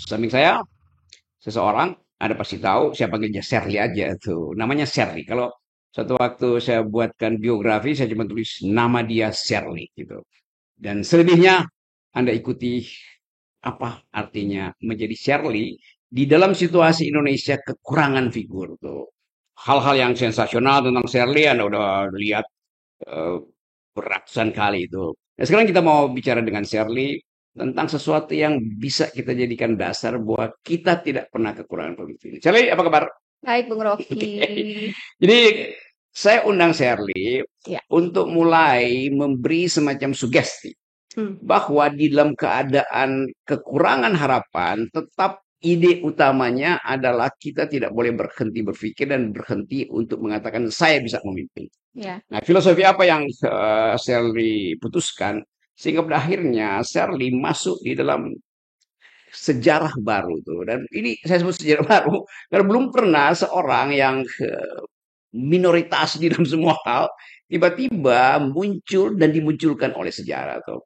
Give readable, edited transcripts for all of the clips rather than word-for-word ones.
Samping saya seseorang, Anda pasti tahu, saya panggilnya Shirley aja tuh. Namanya Shirley. Kalau suatu waktu saya buatkan biografi, saya cuma tulis nama dia Shirley gitu. Dan selebihnya Anda ikuti apa artinya menjadi Shirley di dalam situasi Indonesia kekurangan figur tuh. Hal-hal yang sensasional tentang Shirley Anda udah lihat eh, beratusan kali itu. Nah, sekarang kita mau bicara dengan Shirley tentang sesuatu yang bisa kita jadikan dasar bahwa kita tidak pernah kekurangan pemimpin. Shirley, apa kabar? Baik, Bung Oke. Rocky. Jadi saya undang Shirley Ya. untuk mulai memberi semacam sugesti Hmm. bahwa di dalam keadaan kekurangan harapan, tetap ide utamanya adalah kita tidak boleh berhenti berpikir dan berhenti untuk mengatakan saya bisa memimpin. Ya. Nah, filosofi apa yang Shirley putuskan sehingga pada akhirnya Shirley masuk di dalam sejarah baru tuh. Dan ini saya sebut sejarah baru karena belum pernah seorang yang minoritas di dalam semua hal tiba-tiba muncul dan dimunculkan oleh sejarah tuh.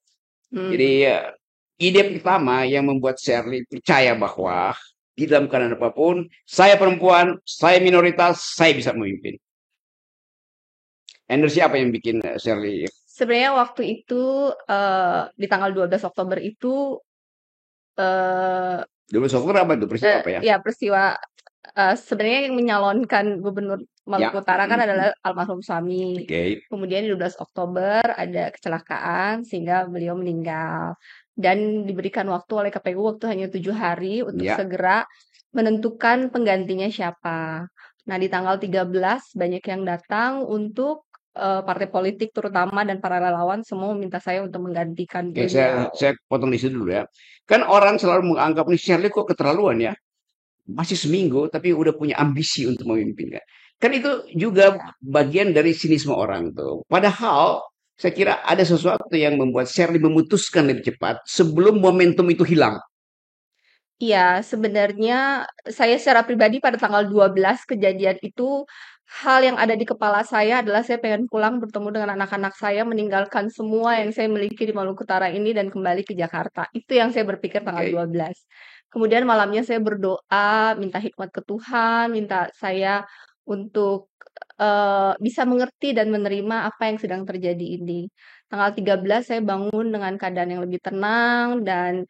Jadi Hmm. ide pertama yang membuat Shirley percaya bahwa di dalam keadaan apapun, saya perempuan, saya minoritas, saya bisa memimpin. Energi apa yang bikin Shirley Sebenarnya waktu itu di tanggal 12 Oktober itu eh, dulu software apa itu peristiwa apa ya? ya peristiwa sebenarnya yang menyalonkan Gubernur Ya, Maluku Utara kan adalah almarhum suami. oke. Kemudian di 12 Oktober ada kecelakaan sehingga beliau meninggal. Dan diberikan waktu oleh KPU waktu hanya 7 hari untuk Ya, segera menentukan penggantinya siapa. Nah, di tanggal 13 banyak yang datang untuk partai politik terutama dan para relawan semua meminta saya untuk menggantikan oke, saya beliau. saya potong di situ dulu ya. Kan orang selalu menganggap nih Shirley kok keterlaluan ya. Masih seminggu tapi udah punya ambisi untuk memimpin kan. Kan itu juga Ya. bagian dari sinisme orang tuh. Padahal saya kira ada sesuatu yang membuat Shirley memutuskan lebih cepat sebelum momentum itu hilang. Iya, sebenarnya saya secara pribadi pada tanggal 12 kejadian itu, hal yang ada di kepala saya adalah saya pengen pulang bertemu dengan anak-anak saya, meninggalkan semua yang saya miliki di Maluku Utara ini dan kembali ke Jakarta. Itu yang saya berpikir tanggal Oke. 12. Kemudian malamnya saya berdoa, minta hikmat ke Tuhan, minta saya untuk bisa mengerti dan menerima apa yang sedang terjadi ini. Tanggal 13 saya bangun dengan keadaan yang lebih tenang dan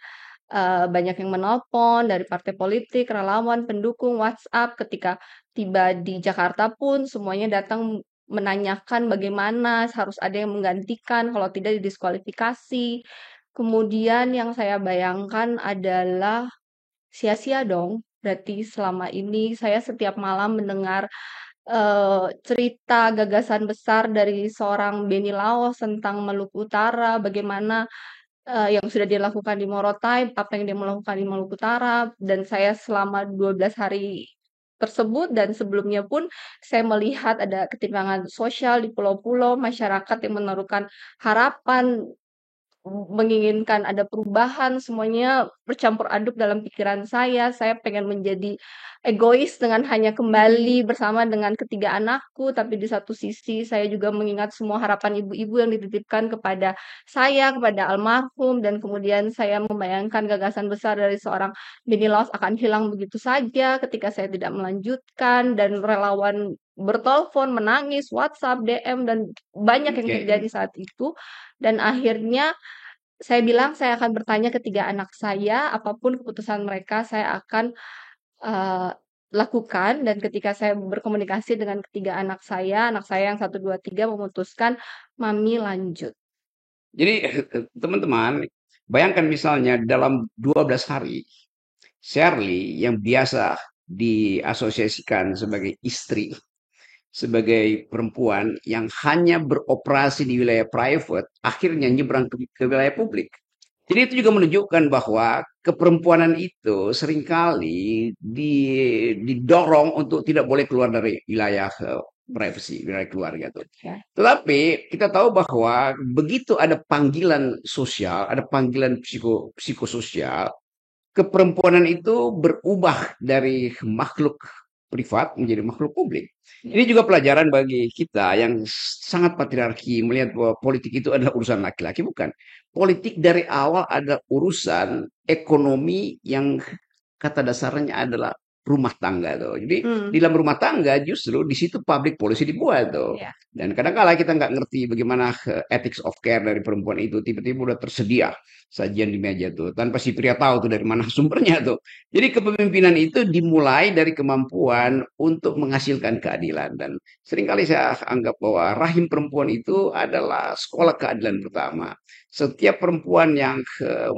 banyak yang menelpon dari partai politik, relawan, pendukung, WhatsApp. Ketika tiba di Jakarta pun semuanya datang menanyakan bagaimana, harus ada yang menggantikan, kalau tidak didiskualifikasi. Kemudian yang saya bayangkan adalah sia-sia dong. Berarti selama ini saya setiap malam mendengar cerita gagasan besar dari seorang Benny Laos tentang Maluku Utara, bagaimana yang sudah dilakukan di Morotai, apa yang dia melakukan di Maluku Utara, dan saya selama 12 hari tersebut dan sebelumnya pun saya melihat ada ketimpangan sosial di pulau-pulau, masyarakat yang menaruhkan harapan menginginkan ada perubahan, semuanya bercampur aduk dalam pikiran saya. Saya pengen menjadi egois dengan hanya kembali bersama dengan ketiga anakku, tapi di satu sisi saya juga mengingat semua harapan ibu-ibu yang dititipkan kepada saya, kepada almarhum, dan kemudian saya membayangkan gagasan besar dari seorang Benny Laos akan hilang begitu saja ketika saya tidak melanjutkan, dan relawan bertelepon, menangis, WhatsApp, DM, dan banyak yang Oke. terjadi saat itu. Dan akhirnya saya bilang saya akan bertanya ke 3 anak saya, apapun keputusan mereka saya akan, eee, lakukan dan ketika saya berkomunikasi dengan ketiga anak saya yang satu 2 3 memutuskan, "Mami lanjut." Jadi teman-teman, bayangkan misalnya dalam 12 hari Shirley yang biasa diasosiasikan sebagai istri, sebagai perempuan yang hanya beroperasi di wilayah private, akhirnya nyebrang ke wilayah publik. Jadi itu juga menunjukkan bahwa keperempuanan itu seringkali didorong untuk tidak boleh keluar dari wilayah privacy, wilayah keluarga tuh. Ya. Tetapi kita tahu bahwa begitu ada panggilan sosial, ada panggilan psikososial, keperempuanan itu berubah dari makhluk privat menjadi makhluk publik. Ini Ya. juga pelajaran bagi kita yang sangat patriarki melihat bahwa politik itu adalah urusan laki-laki, bukan. Politik dari awal ada urusan ekonomi yang kata dasarnya adalah rumah tangga tuh. Jadi Hmm, di dalam rumah tangga justru di situ public policy dibuat tuh. ya. Dan kadang-kala kita nggak ngerti bagaimana ethics of care dari perempuan itu tiba-tiba udah tersedia sajian di meja tuh tanpa si pria tahu tuh dari mana sumbernya tuh. Jadi kepemimpinan itu dimulai dari kemampuan untuk menghasilkan keadilan dan seringkali saya anggap bahwa rahim perempuan itu adalah sekolah keadilan pertama. Setiap perempuan yang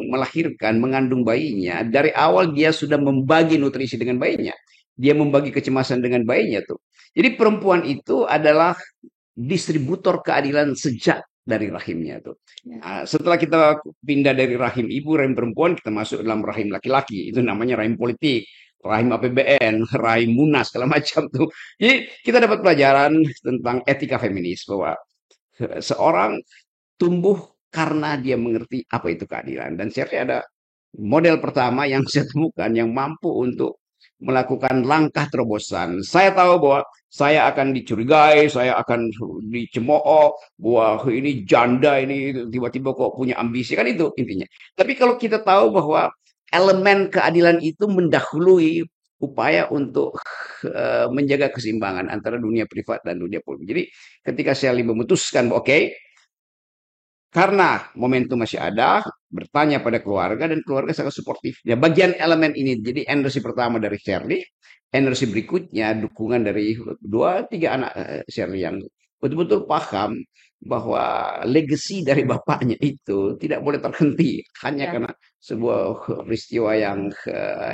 melahirkan, mengandung bayinya, dari awal dia sudah membagi nutrisi dengan bayinya. Dia membagi kecemasan dengan bayinya tuh. Jadi perempuan itu adalah distributor keadilan sejak dari rahimnya tuh. Ya. Nah, setelah kita pindah dari rahim ibu, rahim perempuan, kita masuk dalam rahim laki-laki. Itu namanya rahim politik, rahim APBN, rahim Munas, segala macam tuh. Jadi kita dapat pelajaran tentang etika feminis bahwa seorang tumbuh karena dia mengerti apa itu keadilan. Dan saya ada model pertama yang saya temukan yang mampu untuk melakukan langkah terobosan. Saya tahu bahwa saya akan dicurigai, saya akan dicemooh, bahwa ini janda, ini tiba-tiba kok punya ambisi, kan itu intinya. Tapi kalau kita tahu bahwa elemen keadilan itu mendahului upaya untuk menjaga keseimbangan antara dunia privat dan dunia publik. Jadi ketika saya memutuskan, oke, karena momentum masih ada, bertanya pada keluarga dan keluarga sangat suportif. Ya, bagian elemen ini, jadi energi pertama dari Shirley, energi berikutnya dukungan dari dua tiga anak Shirley yang betul-betul paham bahwa legacy dari bapaknya itu tidak boleh terhenti hanya Ya. karena sebuah peristiwa yang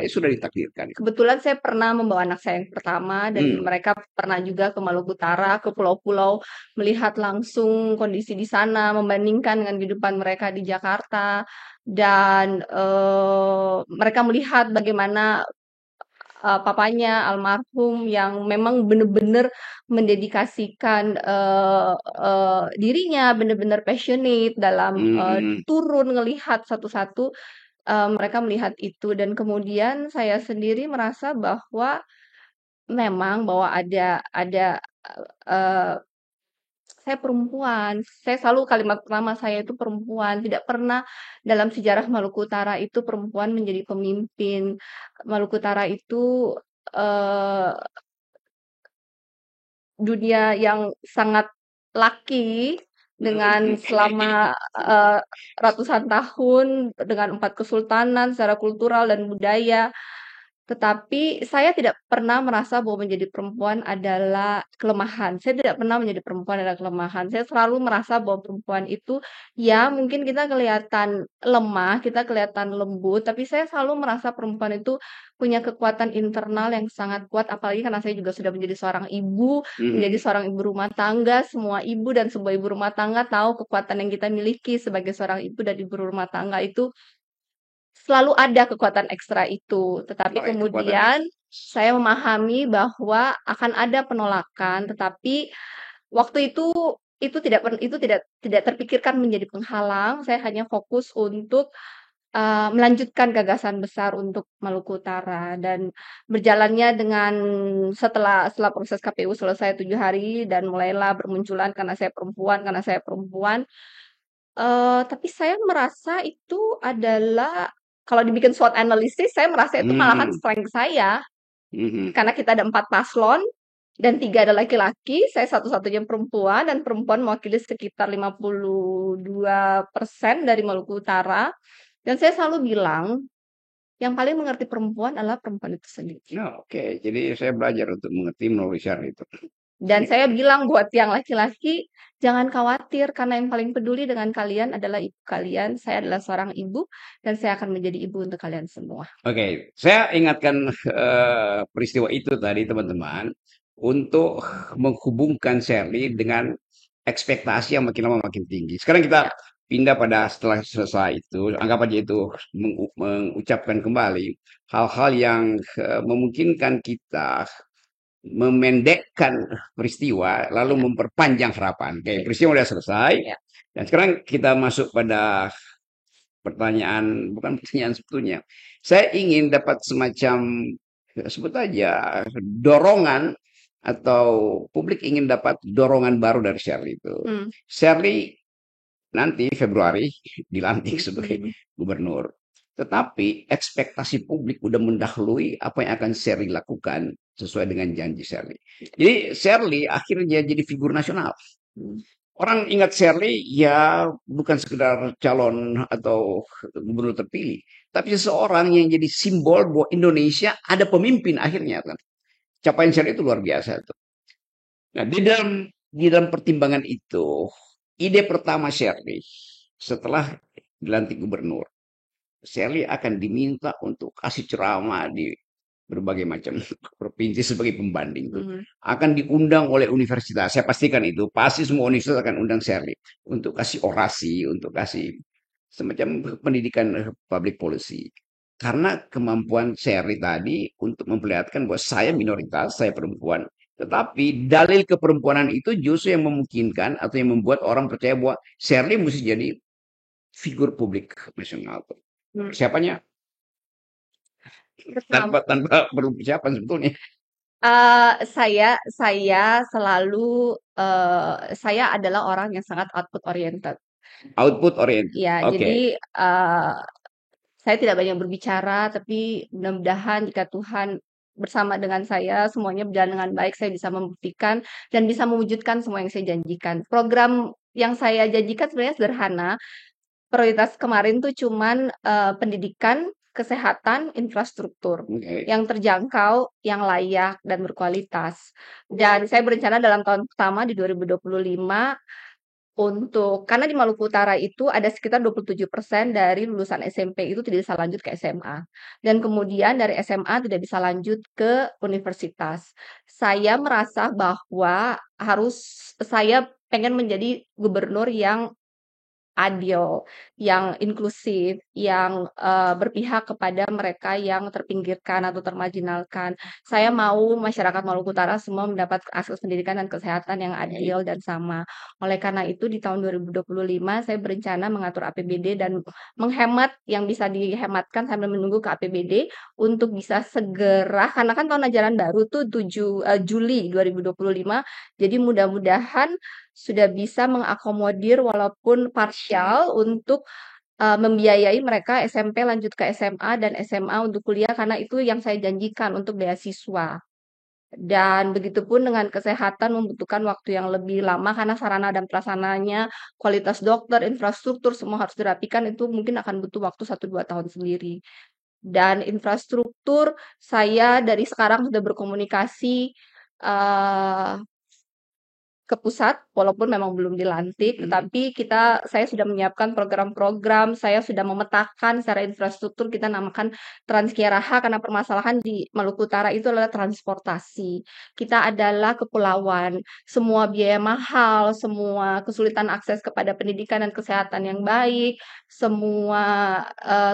sudah ditakdirkan. Kebetulan saya pernah membawa anak saya yang pertama dan Hmm. mereka pernah juga ke Maluku Utara, ke pulau-pulau, melihat langsung kondisi di sana, membandingkan dengan kehidupan mereka di Jakarta dan mereka melihat bagaimana papanya almarhum yang memang benar-benar mendedikasikan dirinya, benar-benar passionate dalam Hmm. turun ngelihat satu-satu. Mereka melihat itu dan kemudian saya sendiri merasa bahwa memang bahwa ada, eee, saya perempuan, saya selalu kalimat pertama saya itu perempuan, tidak pernah dalam sejarah Maluku Utara itu perempuan menjadi pemimpin. Maluku Utara itu, eee, dunia yang sangat laki dengan selama, ratusan tahun dengan 4 kesultanan secara kultural dan budaya. Tetapi saya tidak pernah merasa bahwa menjadi perempuan adalah kelemahan. Saya tidak pernah menjadi perempuan adalah kelemahan. Saya selalu merasa bahwa perempuan itu, ya mungkin kita kelihatan lemah, kita kelihatan lembut, tapi saya selalu merasa perempuan itu punya kekuatan internal yang sangat kuat, apalagi karena saya juga sudah menjadi seorang ibu, menjadi Hmm. seorang ibu rumah tangga. Semua ibu dan sebuah ibu rumah tangga tahu kekuatan yang kita miliki sebagai seorang ibu dan ibu rumah tangga itu selalu ada kekuatan ekstra itu, tetapi Nah, kekuatan kemudian saya memahami bahwa akan ada penolakan, tetapi waktu itu tidak terpikirkan menjadi penghalang, saya hanya fokus untuk, melanjutkan gagasan besar untuk Maluku Utara dan berjalannya dengan setelah proses KPU selesai 7 hari dan mulailah bermunculan karena saya perempuan, tapi saya merasa itu adalah kalau dibikin SWOT analisis, saya merasa itu malahan Hmm. strength saya. Hmm. Karena kita ada 4 paslon dan 3 ada laki-laki, saya satu-satunya perempuan dan perempuan mewakili sekitar 52% dari Maluku Utara. Dan saya selalu bilang, yang paling mengerti perempuan adalah perempuan itu sendiri. Oh, oke. Jadi saya belajar untuk mengerti melalui Shirley itu. Dan saya bilang buat yang laki-laki, jangan khawatir karena yang paling peduli dengan kalian adalah ibu kalian. Saya adalah seorang ibu dan saya akan menjadi ibu untuk kalian semua. Oke, saya ingatkan peristiwa itu tadi teman-teman untuk menghubungkan Shirley dengan ekspektasi yang makin lama makin tinggi. Sekarang kita Ya, pindah pada setelah selesai itu, anggap aja itu mengucapkan kembali hal-hal yang memungkinkan kita memendekkan peristiwa lalu ya, memperpanjang harapan. Oke, peristiwa sudah selesai. ya. Dan sekarang kita masuk pada pertanyaan, bukan pertanyaan sebetulnya. Saya ingin dapat semacam, sebut aja, dorongan atau publik ingin dapat dorongan baru dari Shirley itu. Hmm. Shirley nanti Februari dilantik sebagai Hmm. gubernur. Tetapi ekspektasi publik udah mendahului apa yang akan Shirley lakukan sesuai dengan janji Shirley. Jadi Shirley akhirnya jadi figur nasional. Orang ingat Shirley ya bukan sekedar calon atau gubernur terpilih, tapi seseorang yang jadi simbol bahwa Indonesia ada pemimpin akhirnya kan. Capaian Shirley itu luar biasa tuh. Nah, di dalam pertimbangan itu, ide pertama Shirley setelah dilantik gubernur, Shirley akan diminta untuk kasih ceramah di berbagai macam provinsi sebagai pembanding itu akan diundang oleh universitas. Saya pastikan itu pasti semua universitas akan undang Shirley untuk kasih orasi, untuk kasih semacam pendidikan public policy. Karena kemampuan Shirley tadi untuk memperlihatkan bahwa saya minoritas, saya perempuan, tetapi dalil keperempuanan itu justru yang memungkinkan atau yang membuat orang percaya bahwa Shirley mesti jadi figur publik nasional. Siapanya Pertama, tanpa perlu persiapan sebetulnya. saya selalu saya adalah orang yang sangat output oriented. Output oriented. Ya, Oke. jadi saya tidak banyak berbicara, tapi mudah-mudahan jika Tuhan bersama dengan saya, semuanya berjalan dengan baik, saya bisa membuktikan dan bisa mewujudkan semua yang saya janjikan. Program yang saya janjikan sebenarnya sederhana. Prioritas kemarin tuh cuman pendidikan, kesehatan, infrastruktur Oke. yang terjangkau, yang layak dan berkualitas. Dan saya berencana dalam tahun pertama di 2025 karena di Maluku Utara itu ada sekitar 27% dari lulusan SMP itu tidak bisa lanjut ke SMA. Dan kemudian dari SMA tidak bisa lanjut ke universitas. Saya merasa bahwa saya pengen menjadi gubernur yang adil, yang inklusif, yang berpihak kepada mereka yang terpinggirkan atau termarginalkan. Saya mau masyarakat Maluku Utara semua mendapat akses pendidikan dan kesehatan yang adil dan sama. Oleh karena itu di tahun 2025 saya berencana mengatur APBD dan menghemat yang bisa dihematkan sambil menunggu ke APBD untuk bisa segera karena kan tahun ajaran baru tuh Juli 2025. Jadi mudah-mudahan sudah bisa mengakomodir walaupun parsial untuk membiayai mereka SMP lanjut ke SMA dan SMA untuk kuliah karena itu yang saya janjikan untuk beasiswa. Dan begitupun dengan kesehatan membutuhkan waktu yang lebih lama karena sarana dan prasarananya, kualitas dokter, infrastruktur semua harus dirapikan itu mungkin akan butuh waktu 1-2 tahun sendiri. Dan infrastruktur saya dari sekarang sudah berkomunikasi eh, ke pusat, walaupun memang belum dilantik, tetapi saya sudah menyiapkan program-program, saya sudah memetakan secara infrastruktur, kita namakan Transkiaraha, karena permasalahan di Maluku Utara itu adalah transportasi. Kita adalah kepulauan, semua biaya mahal, semua kesulitan akses kepada pendidikan dan kesehatan yang baik, semua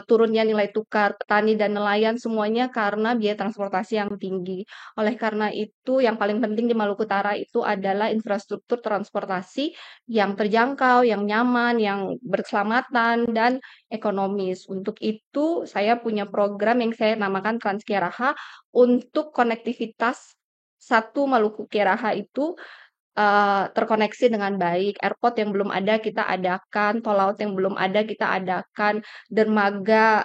turunnya nilai tukar petani dan nelayan, semuanya karena biaya transportasi yang tinggi. Oleh karena itu, yang paling penting di Maluku Utara itu adalah infrastruktur transportasi yang terjangkau, yang nyaman, yang berkeselamatan, dan ekonomis. Untuk itu, saya punya program yang saya namakan Transkiaraha untuk konektivitas satu Maluku Kiaraha itu terkoneksi dengan baik. Airport yang belum ada kita adakan, tol laut yang belum ada kita adakan, dermaga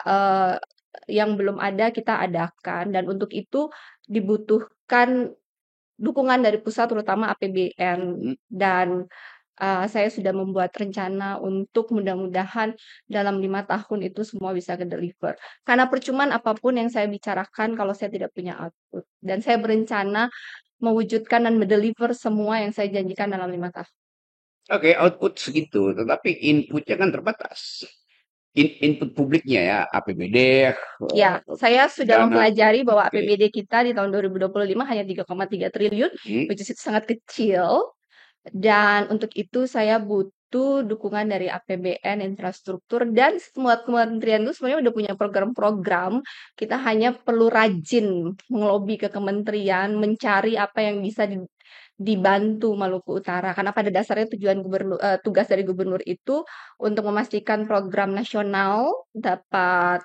yang belum ada kita adakan. Dan untuk itu dibutuhkan dukungan dari pusat terutama APBN dan saya sudah membuat rencana untuk mudah-mudahan dalam 5 tahun itu semua bisa ke-deliver. Karena percuman apapun yang saya bicarakan kalau saya tidak punya output. Dan saya berencana mewujudkan dan mendeliver semua yang saya janjikan dalam 5 tahun. Oke, output segitu, tetapi inputnya kan terbatas. Input publiknya ya, APBD, Ya, saya sudah dana. mempelajari bahwa Oke. APBD kita di tahun 2025 hanya 3,3 triliun, which is itu sangat kecil. Dan untuk itu saya butuh dukungan dari APBN, infrastruktur, dan semua kementerian itu sebenarnya udah punya program-program. Kita hanya perlu rajin melobi ke kementerian, mencari apa yang bisa dibantu Maluku Utara. Karena pada dasarnya tugas dari gubernur itu untuk memastikan program nasional dapat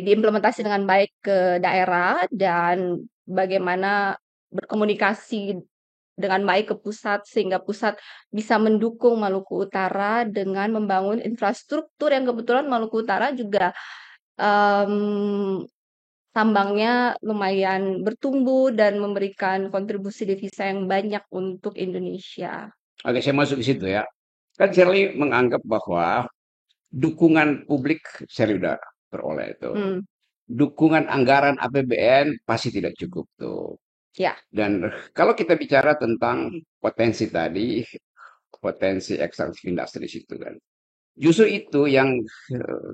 diimplementasi dengan baik ke daerah dan bagaimana berkomunikasi dengan baik ke pusat sehingga pusat bisa mendukung Maluku Utara dengan membangun infrastruktur yang kebetulan Maluku Utara juga em, tambangnya lumayan bertumbuh dan memberikan kontribusi devisa yang banyak untuk Indonesia. Oke, saya masuk di situ ya. Kan Shirley menganggap bahwa dukungan publik Shirley udah peroleh itu. Hmm, Dukungan anggaran APBN pasti tidak cukup tuh. ya, Dan kalau kita bicara tentang potensi tadi, potensi ekstraktif industri situ kan. Justru itu yang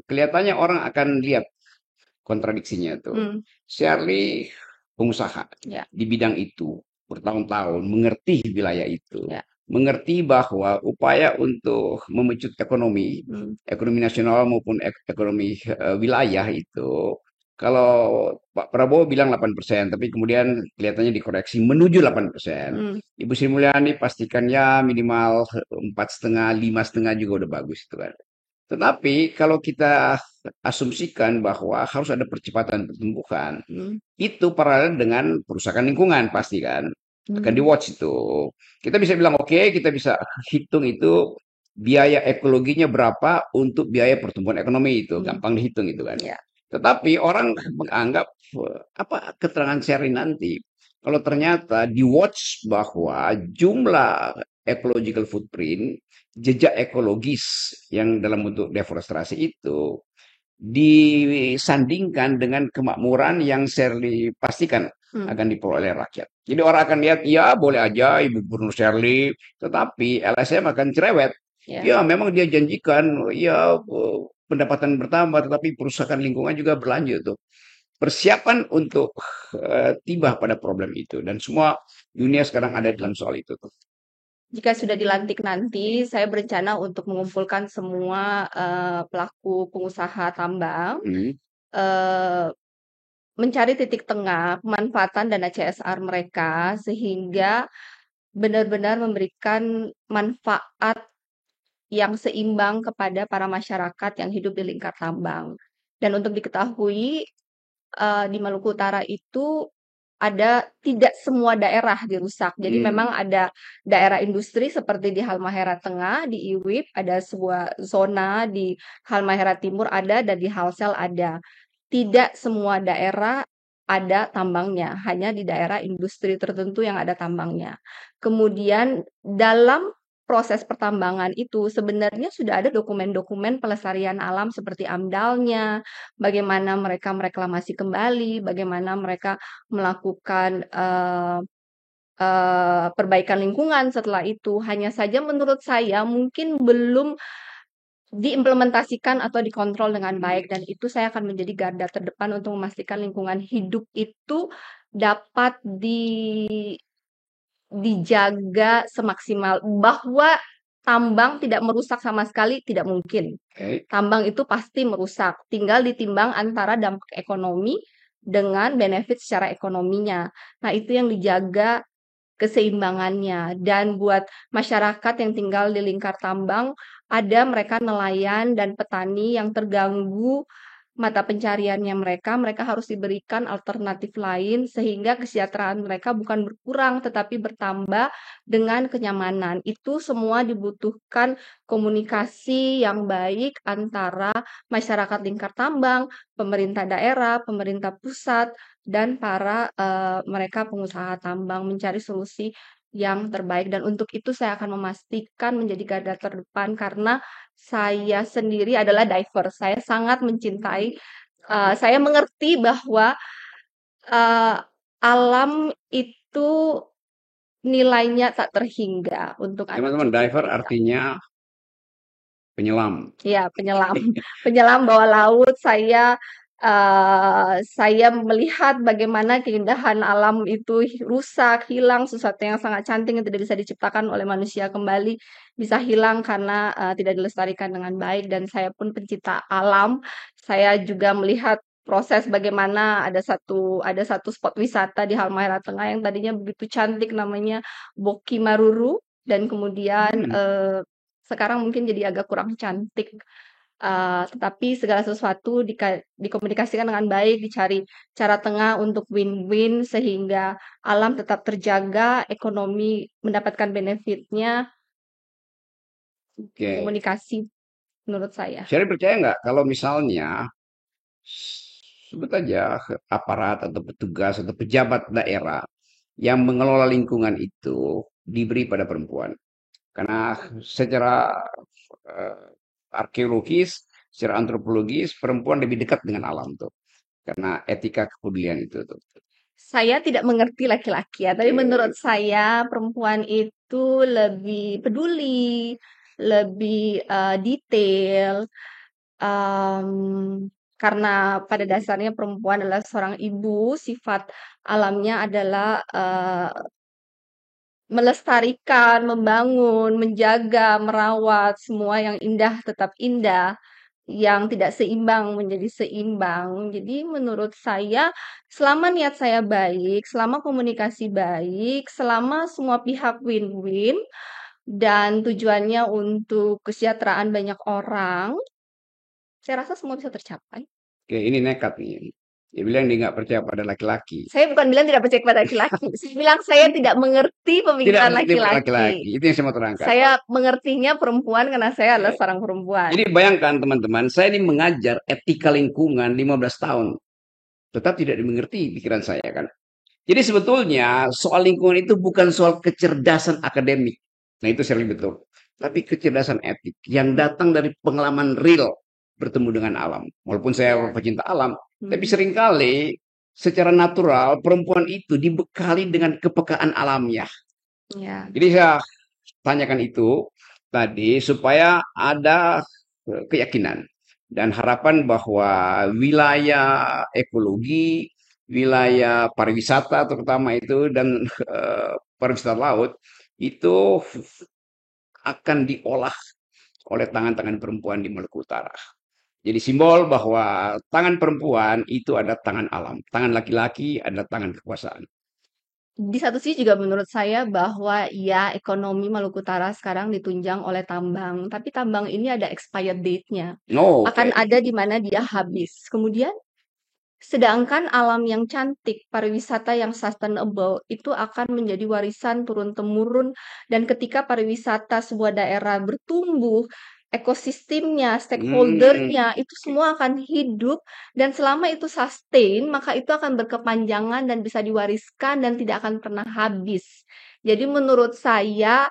kelihatannya orang akan lihat kontradiksinya tuh. hmm, Shirley pengusaha ya, di bidang itu bertahun-tahun mengerti wilayah itu, ya, mengerti bahwa upaya untuk memecut ekonomi, hmm, ekonomi nasional maupun ekonomi wilayah itu, kalau Pak Prabowo bilang 8%, tapi kemudian kelihatannya dikoreksi menuju 8%. hmm, Ibu Sri Mulyani pastikan ya minimal 4,5, 5,5 juga udah bagus itu kan. Tetapi kalau kita asumsikan bahwa harus ada percepatan pertumbuhan, hmm, itu paralel dengan perusahaan lingkungan pasti kan. Akan hmm, di-watch itu. Kita bisa bilang oke, kita bisa hitung itu biaya ekologinya berapa untuk biaya pertumbuhan ekonomi itu, hmm, gampang dihitung itu kan. ya, Tetapi orang menganggap apa keterangan Sherry nanti kalau ternyata di-watch bahwa jumlah ecological footprint, jejak ekologis yang dalam bentuk deforestasi itu disandingkan dengan kemakmuran yang Shirley pastikan hmm, akan diperoleh rakyat. Jadi orang akan lihat, ya boleh aja Ibu Gubernur Shirley, tetapi LSM akan cerewet. ya. Ya memang dia janjikan, ya pendapatan bertambah, tetapi perusahaan lingkungan juga berlanjut tuh. Persiapan untuk tiba pada problem itu. Dan semua dunia sekarang ada dalam soal itu tuh. Jika sudah dilantik nanti, saya berencana untuk mengumpulkan semua pelaku pengusaha tambang, Hmm. eh, mencari titik tengah pemanfaatan dana CSR mereka sehingga benar-benar memberikan manfaat yang seimbang kepada para masyarakat yang hidup di lingkar tambang. Dan untuk diketahui, di Maluku Utara itu tidak semua daerah dirusak. Jadi Hmm. memang ada daerah industri seperti di Halmahera Tengah, di Iwip, ada sebuah zona di Halmahera Timur ada dan di Halsel ada. Tidak semua daerah ada tambangnya, hanya di daerah industri tertentu yang ada tambangnya. Kemudian dalam proses pertambangan itu sebenarnya sudah ada dokumen-dokumen pelestarian alam seperti AMDAL-nya, bagaimana mereka mereklamasi kembali, bagaimana mereka melakukan perbaikan lingkungan setelah itu. Hanya saja menurut saya mungkin belum diimplementasikan atau dikontrol dengan baik dan itu saya akan menjadi garda terdepan untuk memastikan lingkungan hidup itu dapat dijaga semaksimal bahwa tambang tidak merusak sama sekali tidak mungkin. Oke. Tambang itu pasti merusak, tinggal ditimbang antara dampak ekonomi dengan benefit secara ekonominya. Nah, itu yang dijaga keseimbangannya. Dan buat masyarakat yang tinggal di lingkar tambang, ada mereka nelayan dan petani yang terganggu mata pencariannya mereka, mereka harus diberikan alternatif lain sehingga kesejahteraan mereka bukan berkurang tetapi bertambah dengan kenyamanan. Itu semua dibutuhkan komunikasi yang baik antara masyarakat lingkar tambang, pemerintah daerah, pemerintah pusat, dan para mereka pengusaha tambang mencari solusi yang terbaik. Dan untuk itu saya akan memastikan menjadi garda terdepan karena saya sendiri adalah diver. Saya sangat mencintai, saya mengerti bahwa uh, alam itu nilainya tak terhingga untuk anak Teman-teman, cucu diver kita. artinya penyelam. Ya, penyelam. Penyelam bawah laut, saya melihat bagaimana keindahan alam itu rusak, hilang, sesuatu yang sangat cantik yang tidak bisa diciptakan oleh manusia kembali bisa hilang karena tidak dilestarikan dengan baik. Dan saya pun pencinta alam. Saya juga melihat proses bagaimana ada satu spot wisata di Halmahera Tengah yang tadinya begitu cantik namanya Boki Maruru dan kemudian Hmm. sekarang mungkin jadi agak kurang cantik Tetapi segala sesuatu dikomunikasikan dengan baik, dicari cara tengah untuk win-win sehingga alam tetap terjaga, ekonomi mendapatkan benefitnya, Oke. komunikasi menurut saya. Sherry percaya nggak kalau misalnya sebut aja aparat atau petugas atau pejabat daerah yang mengelola lingkungan itu diberi pada perempuan? Karena secara eh, arkeologis, secara antropologis, perempuan lebih dekat dengan alam tuh. Karena etika kepedulian itu tuh. Saya tidak mengerti laki-laki ya, tapi menurut Oke. saya perempuan itu lebih peduli, lebih detail, karena pada dasarnya perempuan adalah seorang ibu, sifat alamnya adalah melestarikan, membangun, menjaga, merawat semua yang indah tetap indah, yang tidak seimbang menjadi seimbang. Jadi menurut saya, selama niat saya baik, selama komunikasi baik, selama semua pihak win-win, dan tujuannya untuk kesejahteraan banyak orang, saya rasa semua bisa tercapai. Oke, ini nekat nih. Dia bilang dia nggak percaya pada laki-laki. Saya bukan bilang tidak percaya kepada laki-laki. Saya bilang saya tidak mengerti Tidak pemikiran mengerti pada laki-laki. laki-laki. Itu yang saya mau terangkan. Saya mengertinya perempuan karena saya adalah Ya. seorang perempuan. Jadi bayangkan teman-teman, saya ini mengajar etika lingkungan 15 tahun. Tetap tidak dimengerti pikiran saya kan. Jadi sebetulnya soal lingkungan itu bukan soal kecerdasan akademik. Nah itu saya betul. Tapi kecerdasan etik yang datang dari pengalaman real bertemu dengan alam. Walaupun saya Ya. pecinta alam, tapi Mhm. seringkali secara natural perempuan itu dibekali dengan kepekaan alamnya. Ya. Jadi saya tanyakan itu tadi supaya ada keyakinan dan harapan bahwa wilayah ekologi, wilayah pariwisata terutama itu dan pariwisata laut itu akan diolah oleh tangan-tangan perempuan di Maluku Utara. Jadi simbol bahwa tangan perempuan itu ada tangan alam, tangan laki-laki adalah tangan kekuasaan. Di satu sisi juga menurut saya bahwa ya ekonomi Maluku Utara sekarang ditunjang oleh tambang, tapi tambang ini ada expired date-nya. No, Akan oke. ada di mana dia habis. Kemudian sedangkan alam yang cantik, pariwisata yang sustainable itu akan menjadi warisan turun-temurun dan ketika pariwisata sebuah daerah bertumbuh, ekosistemnya, Hmm, stakeholder-nya itu semua akan hidup dan selama itu sustain, maka itu akan berkepanjangan dan bisa diwariskan dan tidak akan pernah habis. Jadi menurut saya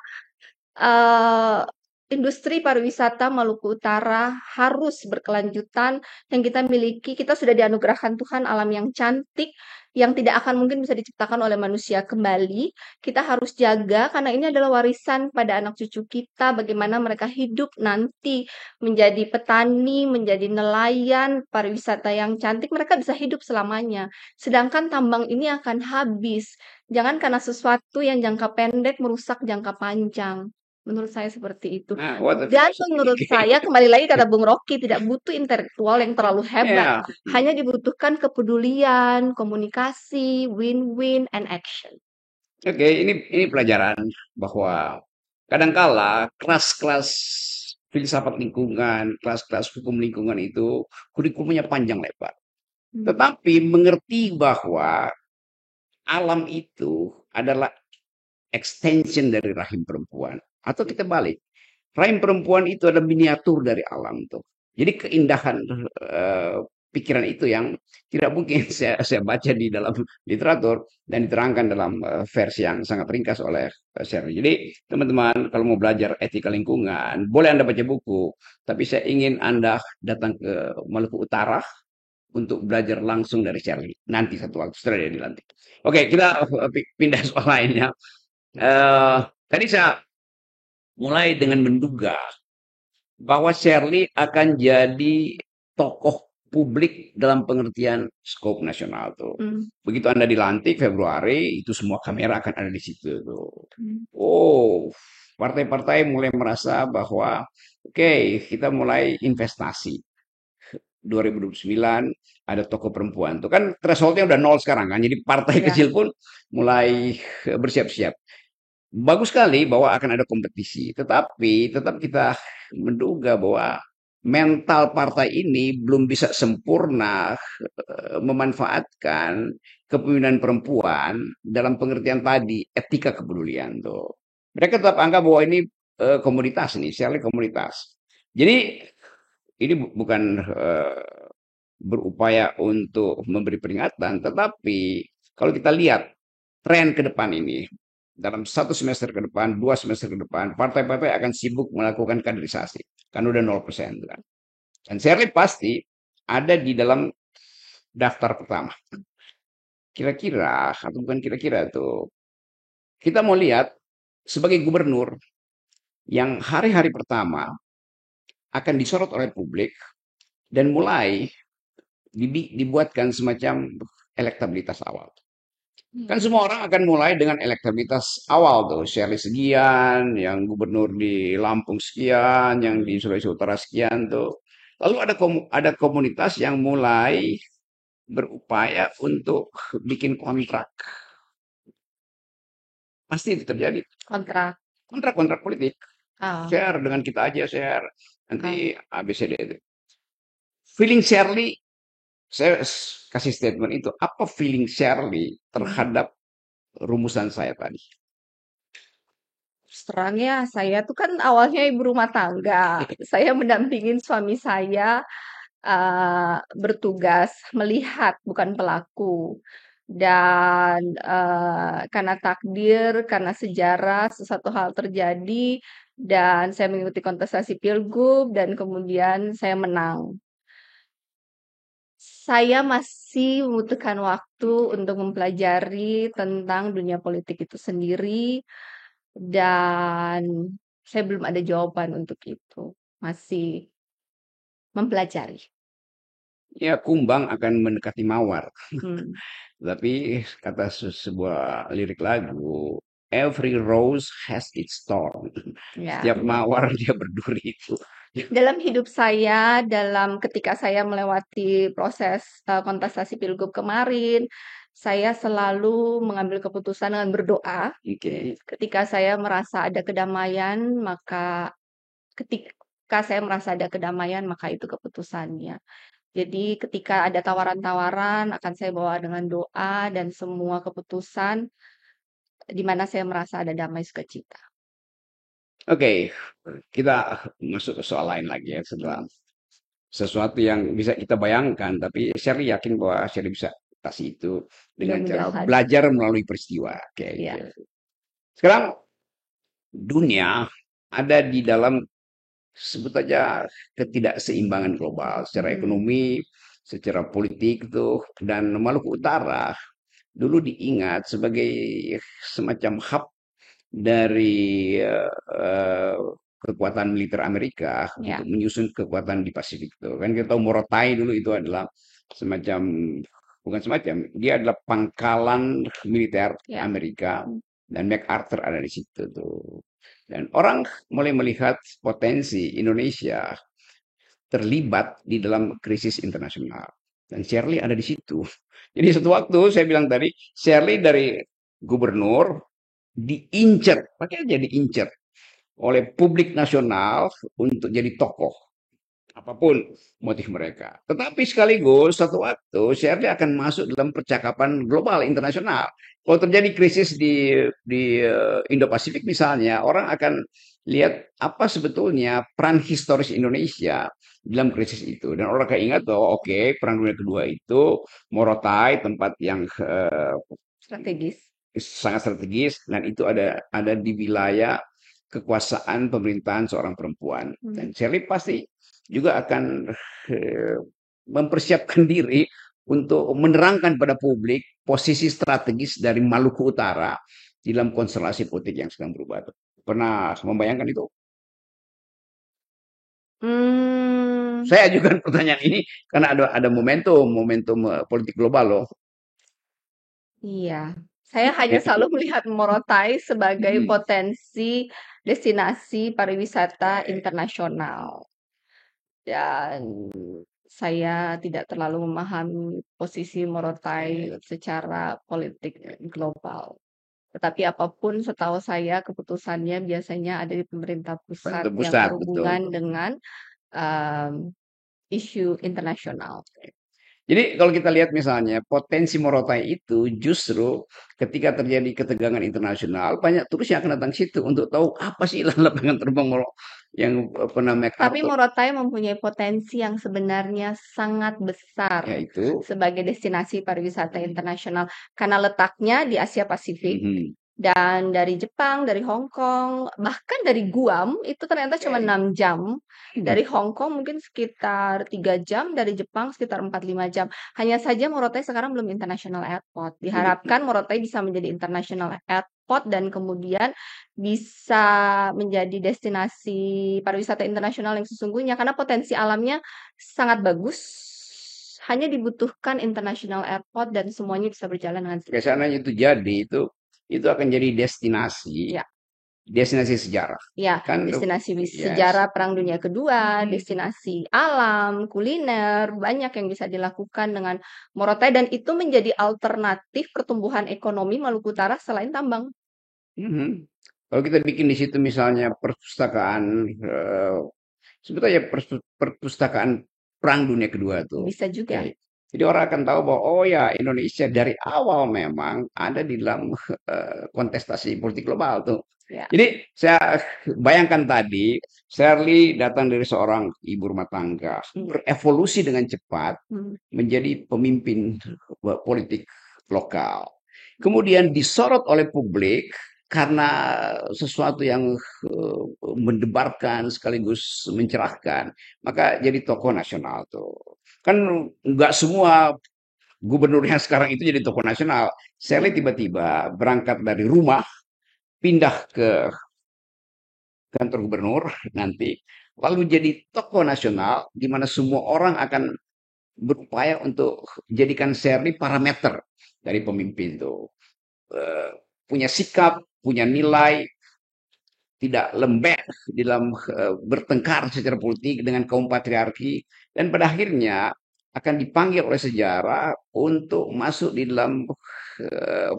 Eee, industri pariwisata Maluku Utara harus berkelanjutan, yang kita miliki kita sudah dianugerahkan Tuhan alam yang cantik, yang tidak akan mungkin bisa diciptakan oleh manusia kembali. Kita harus jaga karena ini adalah warisan pada anak cucu kita, bagaimana mereka hidup nanti menjadi petani, menjadi nelayan, pariwisata yang cantik, mereka bisa hidup selamanya. Sedangkan tambang ini akan habis, jangan karena sesuatu yang jangka pendek merusak jangka panjang. Menurut saya seperti itu. nah, what a Dan menurut philosophy. saya, kembali lagi kata Bung Rocky, tidak butuh intelektual yang terlalu hebat. Ya, Hanya dibutuhkan kepedulian, komunikasi, win-win, and action. oke, ini pelajaran bahwa kadangkala kelas-kelas filsafat lingkungan, kelas-kelas hukum lingkungan itu kurikulumnya panjang lebar. Hmm. Tetapi mengerti bahwa alam itu adalah extension dari rahim perempuan. Atau kita balik, rahim perempuan itu adalah miniatur dari alam tuh. Jadi keindahan pikiran itu yang tidak mungkin saya baca di dalam literatur dan diterangkan dalam versi yang sangat ringkas oleh Sherry. Jadi teman-teman kalau mau belajar etika lingkungan, boleh Anda baca buku, tapi saya ingin Anda datang ke Maluku Utara untuk belajar langsung dari Sherry. Nanti satu waktu setelah dia dilantik. Oke, kita pindah soal lainnya. Eh, tadi saya mulai dengan menduga bahwa Shirley akan jadi tokoh publik dalam pengertian skop nasional tuh. Hmm. Begitu Anda dilantik Februari, itu semua kamera akan ada di situ tuh. Hmm. Oh, partai-partai mulai merasa bahwa oke, kita mulai investasi. 2029 ada tokoh perempuan tuh kan thresholdnya udah nol sekarang kan, jadi partai Ya. kecil pun mulai bersiap-siap. Bagus sekali bahwa akan ada kompetisi, tetapi tetap kita menduga bahwa mental partai ini belum bisa sempurna memanfaatkan kepemimpinan perempuan dalam pengertian tadi etika kepedulian tuh. Mereka tetap anggap bahwa ini komunitas nih, share komunitas. Jadi ini bukan berupaya untuk memberi peringatan, tetapi kalau kita lihat tren ke depan ini, dalam 1 semester ke depan, 2 semester ke depan, partai-partai akan sibuk melakukan kaderisasi. Kan udah 0%. Kan. Dan Shirley pasti ada di dalam daftar pertama. Kira-kira, atau bukan kira-kira tuh, kita mau lihat sebagai gubernur yang hari-hari pertama akan disorot oleh publik dan mulai dibuatkan semacam elektabilitas awal. Kan semua orang akan mulai dengan elektabilitas awal tuh, Shirley sekian, yang gubernur di Lampung sekian, yang di Sulawesi Utara sekian tuh. Lalu ada komunitas yang mulai berupaya untuk bikin kontrak. Pasti itu terjadi. Kontrak. Kontrak-kontrak politik. Ah, Share dengan kita aja, share. ah. Nanti ABCD itu. Feeling Shirley, saya kasih statement itu. Apa feeling Shirley terhadap rumusan saya tadi? Terus terang ya, saya tuh kan awalnya ibu rumah tangga. Saya mendampingin suami saya bertugas melihat, bukan pelaku. Dan karena takdir, karena sejarah, sesuatu hal terjadi, dan saya mengikuti kontestasi Pilgub, dan kemudian saya menang. Saya masih membutuhkan waktu untuk mempelajari tentang dunia politik itu sendiri, dan saya belum ada jawaban untuk itu. Masih mempelajari. Ya, kumbang akan mendekati mawar. Hmm, Tapi kata sebuah lirik lagu, every rose has its thorn. ya. Setiap mawar dia berduri itu. Dalam hidup saya, ketika saya melewati proses kontestasi Pilgub kemarin, saya selalu mengambil keputusan dengan berdoa. Oke. Ketika saya merasa ada kedamaian, maka ketika saya merasa ada kedamaian, maka itu keputusannya. Jadi ketika ada tawaran-tawaran akan saya bawa dengan doa dan semua keputusan di mana saya merasa ada damai sukacita. Oke, kita masuk ke soal lain lagi ya setelah sesuatu yang bisa kita bayangkan, tapi Sherly yakin bahwa Sherly bisa atasi itu dengan cara Mudah-mudahan. belajar melalui peristiwa. Oke, Ya. oke. Sekarang dunia ada di dalam sebut aja ketidakseimbangan global secara ekonomi, secara politik tuh, dan Maluku Utara dulu diingat sebagai semacam hub dari kekuatan militer Amerika Ya. untuk menyusun kekuatan di Pasifik itu. Kan kita tahu Morotai dulu itu adalah semacam bukan semacam, dia adalah pangkalan militer Ya. Amerika dan MacArthur ada di situ tuh. Dan orang mulai melihat potensi Indonesia terlibat di dalam krisis internasional. Dan Shirley ada di situ. Jadi satu waktu saya bilang tadi, Shirley dari gubernur diincer, pakai aja diincer oleh publik nasional untuk jadi tokoh apapun motif mereka. Tetapi sekaligus satu waktu Shirley akan masuk dalam percakapan global internasional. Kalau terjadi krisis di Indo-Pasifik misalnya, orang akan lihat apa sebetulnya peran historis Indonesia dalam krisis itu. Dan orang akan ingat bahwa oke, Perang Dunia Kedua itu Morotai tempat yang Strategis. sangat strategis dan itu ada di wilayah kekuasaan pemerintahan seorang perempuan. Dan Shirley pasti juga akan mempersiapkan diri untuk menerangkan pada publik posisi strategis dari Maluku Utara di dalam konstelasi politik yang sedang berubah. Pernah membayangkan itu? Hmm, Saya ajukan pertanyaan ini karena ada momentum politik global loh. iya. Saya hanya selalu melihat Morotai sebagai potensi destinasi pariwisata internasional. Dan saya tidak terlalu memahami posisi Morotai secara politik global. Tetapi apapun setahu saya keputusannya biasanya ada di pemerintah pusat Pemerintah yang pusat betul. berhubungan dengan um, isu internasional. Jadi kalau kita lihat misalnya potensi Morotai itu justru ketika terjadi ketegangan internasional banyak turis yang akan datang situ untuk tahu apa sih lapangan terbang yang apa namanya Tapi MacArthur, Morotai mempunyai potensi yang sebenarnya sangat besar yaitu sebagai destinasi pariwisata internasional karena letaknya di Asia Pasifik. mhm, Dan dari Jepang, dari Hong Kong, bahkan dari Guam itu ternyata cuma oke. 6 jam. Dari Hong Kong mungkin sekitar 3 jam, dari Jepang sekitar 4-5 jam. Hanya saja Morotai sekarang belum international airport. Jadi Diharapkan Morotai bisa menjadi international airport dan kemudian bisa menjadi destinasi pariwisata internasional yang sesungguhnya karena potensi alamnya sangat bagus. Hanya dibutuhkan international airport dan semuanya bisa berjalan dengan ke sananya itu jadi itu akan jadi destinasi ya. destinasi sejarah. Ya, Kan destinasi yes. sejarah Perang Dunia Kedua, destinasi alam, kuliner, banyak yang bisa dilakukan dengan Morotai dan itu menjadi alternatif pertumbuhan ekonomi Maluku Utara selain tambang. Mhm. Kalau kita bikin di situ misalnya perpustakaan sebetulnya perpustakaan Perang Dunia Kedua tuh. Bisa juga. Oke. Jadi orang akan tahu bahwa oh ya Indonesia dari awal memang ada di dalam kontestasi politik global tuh. Ya. Jadi saya bayangkan tadi Shirley datang dari seorang ibu rumah tangga, berevolusi dengan cepat Hmm. menjadi pemimpin politik lokal. Kemudian disorot oleh publik karena sesuatu yang mendebarkan sekaligus mencerahkan, maka jadi tokoh nasional tuh. Kan nggak semua gubernur yang sekarang itu jadi tokoh nasional. Sally tiba-tiba berangkat dari rumah, pindah ke kantor gubernur nanti, lalu jadi tokoh nasional, di mana semua orang akan berupaya untuk jadikan Sally parameter dari pemimpin tuh. Eh, punya sikap, punya nilai, tidak lembek di dalam bertengkar secara politik dengan kaum patriarki dan pada akhirnya akan dipanggil oleh sejarah untuk masuk di dalam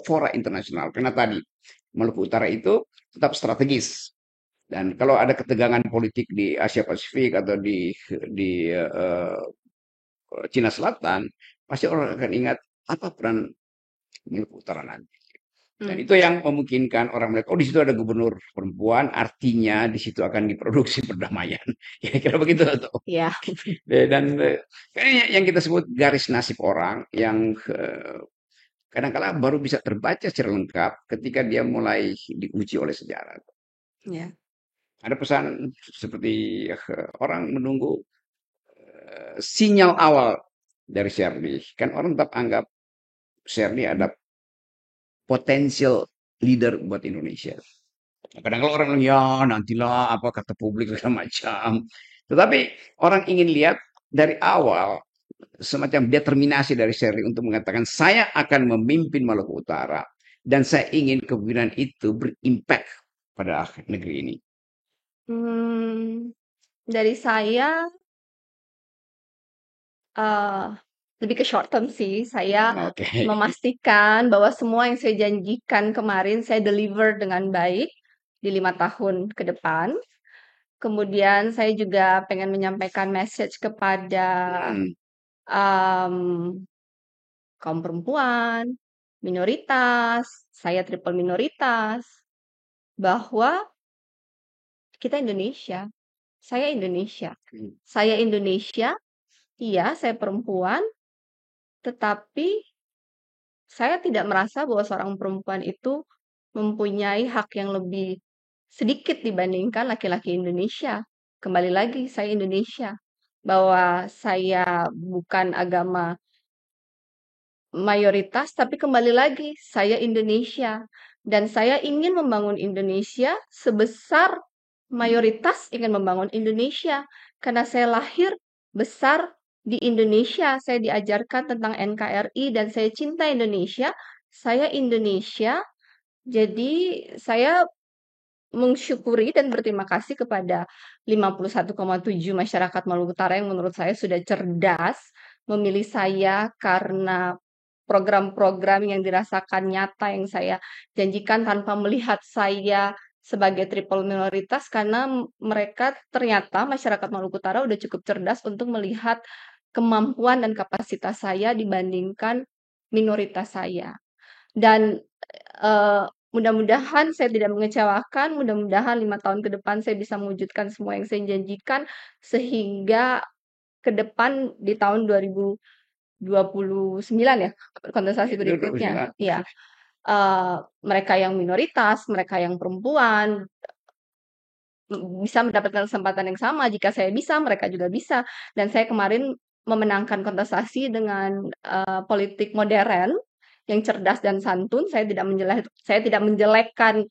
fora internasional karena tadi Maluku Utara itu tetap strategis dan kalau ada ketegangan politik di Asia Pasifik atau di Cina Selatan pasti orang akan ingat apa peran Maluku Utara nanti. Dan itu yang memungkinkan orang melihat, oh di situ ada gubernur perempuan, artinya di situ akan diproduksi perdamaian. Kira-kira begitu tuh. Ya. Dan kayaknya yang kita sebut garis nasib orang yang kadang-kala baru bisa terbaca secara lengkap ketika dia mulai diuji oleh sejarah. Ya. Ada pesan seperti orang menunggu sinyal awal dari Shirley. Kan orang tetap anggap Shirley ada potensial leader buat Indonesia. Kadang kalau orang bilang, ya nantilah apa kata publik segala macam. Tetapi orang ingin lihat dari awal semacam determinasi dari Shirley untuk mengatakan saya akan memimpin Maluku Utara dan saya ingin kepemimpinan itu berimpact pada negeri ini. Dari saya lebih ke short term sih. Saya Oke. memastikan bahwa semua yang saya janjikan kemarin saya deliver dengan baik di 5 tahun ke depan. Kemudian saya juga pengen menyampaikan message kepada um, kaum perempuan, minoritas, saya triple minoritas, bahwa kita Indonesia. Saya Indonesia. Saya Indonesia, iya saya perempuan, tetapi saya tidak merasa bahwa seorang perempuan itu mempunyai hak yang lebih sedikit dibandingkan laki-laki Indonesia. Kembali lagi, saya Indonesia. Bahwa saya bukan agama mayoritas, tapi kembali lagi, saya Indonesia. Dan saya ingin membangun Indonesia sebesar mayoritas ingin membangun Indonesia. Karena saya lahir besar di Indonesia. Saya diajarkan tentang NKRI dan saya cinta Indonesia. Saya Indonesia. Jadi saya mensyukuri dan berterima kasih kepada 51,7 masyarakat Maluku Utara yang menurut saya sudah cerdas memilih saya karena program-program yang dirasakan nyata yang saya janjikan tanpa melihat saya sebagai triple minoritas karena mereka ternyata masyarakat Maluku Utara udah cukup cerdas untuk melihat kemampuan dan kapasitas saya dibandingkan minoritas saya. Dan mudah-mudahan saya tidak mengecewakan, mudah-mudahan 5 tahun ke depan saya bisa mewujudkan semua yang saya janjikan, sehingga ke depan di tahun 2029 ya, kontestasi berikutnya, 2029. ya, mereka yang minoritas, mereka yang perempuan, bisa mendapatkan kesempatan yang sama. Jika saya bisa, mereka juga bisa. Dan saya kemarin memenangkan kontestasi dengan politik modern yang cerdas dan santun. Saya tidak menjelekkan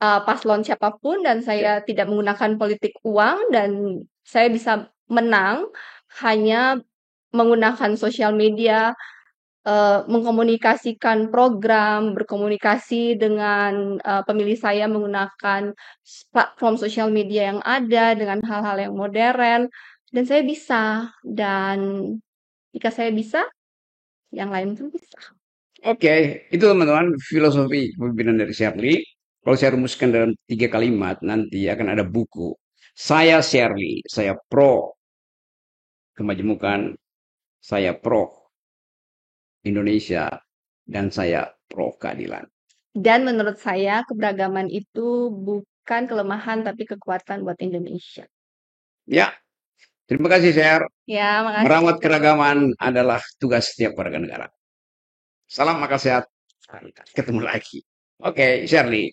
paslon siapapun dan Ya. saya tidak menggunakan politik uang dan saya bisa menang hanya menggunakan sosial media, mengkomunikasikan program, berkomunikasi dengan pemilih saya menggunakan platform sosial media yang ada dengan hal-hal yang modern dan saya bisa. Dan jika saya bisa, yang lain pun bisa. Oke, itu teman-teman filosofi kepemimpinan dari Shirley. Kalau saya rumuskan dalam 3 kalimat, nanti akan ada buku. Saya Shirley, saya pro kemajemukan, saya pro Indonesia, dan saya pro keadilan. Dan menurut saya keberagaman itu bukan kelemahan tapi kekuatan buat Indonesia. Ya, terima kasih, Sher. Ya, makasih. Merawat keragaman adalah tugas setiap warga negara. Salam akal sehat. Ketemu lagi. Oke, Shirley.